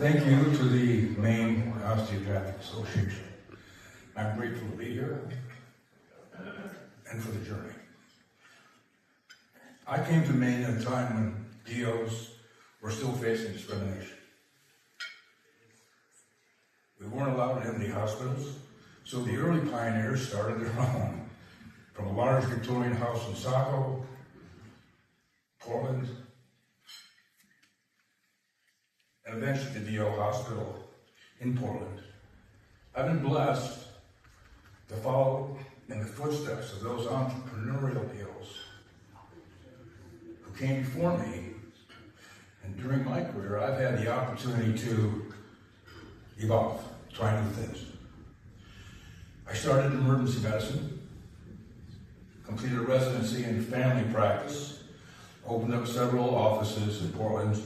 Thank you to the Maine Osteopathic Association. I'm grateful to be here and for the journey. I came to Maine at a time when DOs were still facing discrimination. We weren't allowed in the hospitals, so the early pioneers started their own. From a large Victorian house in Saco, Portland, and eventually the DO hospital in Portland. I've been blessed to follow in the footsteps of those entrepreneurial heroes who came before me. And during my career, I've had the opportunity to evolve, try new things. I started in emergency medicine, completed a residency in family practice, opened up several offices in Portland,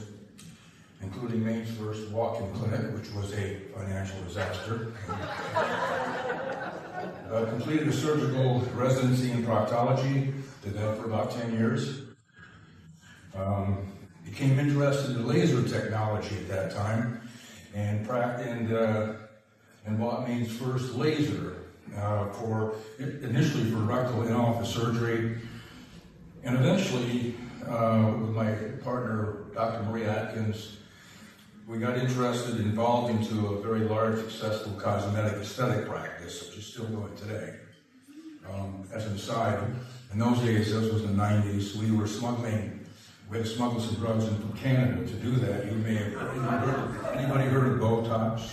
including Maine's first walk-in clinic, which was a financial disaster. Completed a surgical residency in proctology, did that for about 10 years. Became interested in laser technology at that time, and bought Maine's first laser initially for rectal in-office surgery, and eventually with my partner, Dr. Marie Atkins, we got involved into a very large, successful cosmetic aesthetic practice, which is still going today. As an aside, in those days, this was the 90s, we had to smuggle some drugs in from Canada to do that. You may have anybody heard of Botox?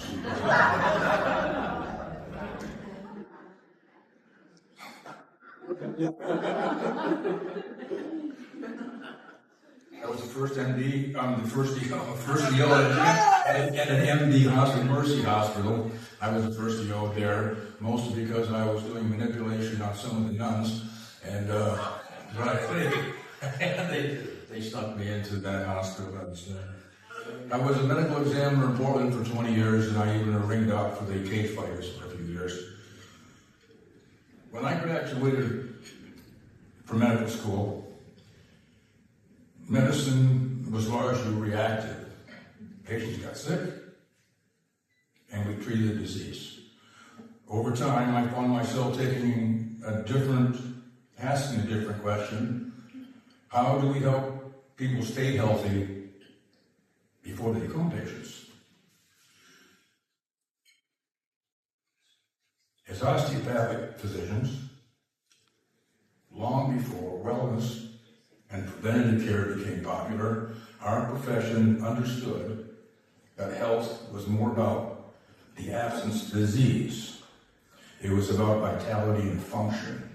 I was the first MD, the first DO at an MD hospital, Mercy Hospital. I was the first DO there, mostly because I was doing manipulation on some of the nuns, and they stuck me into that hospital. I was a medical examiner in Portland for 20 years, and I even a ring doc for the cage fighters for a few years. When I graduated from medical school, medicine was largely reactive. Patients got sick, and we treated the disease. Over time, I found myself asking a different question. How do we help people stay healthy before they become patients? As osteopathic physicians, long before wellness and preventative care became popular, our profession understood that health was more about the absence of disease. It was about vitality and function.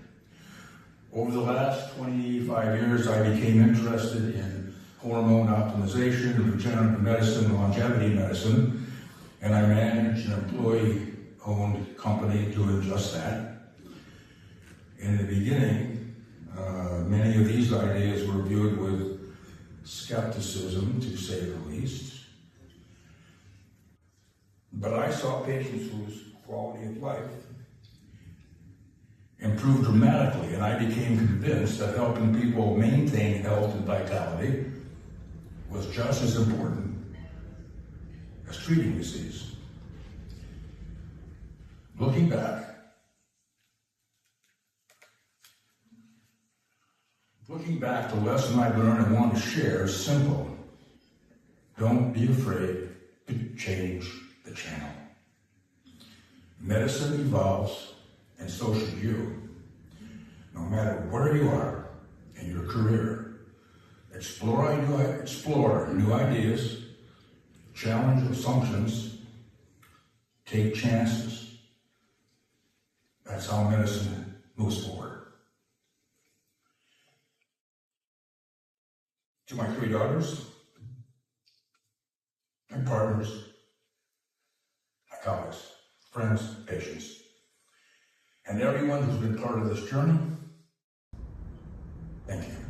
Over the last 25 years, I became interested in hormone optimization, regenerative medicine, longevity medicine, and I managed an employee-owned company doing just that. In the beginning, many of these ideas were viewed with skepticism, to say the least. But I saw patients whose quality of life improved dramatically, and I became convinced that helping people maintain health and vitality was just as important as treating disease. Looking back, the lesson I've learned and want to share is simple. Don't be afraid to change the channel. Medicine evolves, and so should you. No matter where you are in your career, explore new ideas, challenge assumptions, take chances. That's how medicine moves forward. To my 3 daughters, my partners, my colleagues, friends, patients, and everyone who's been part of this journey, thank you.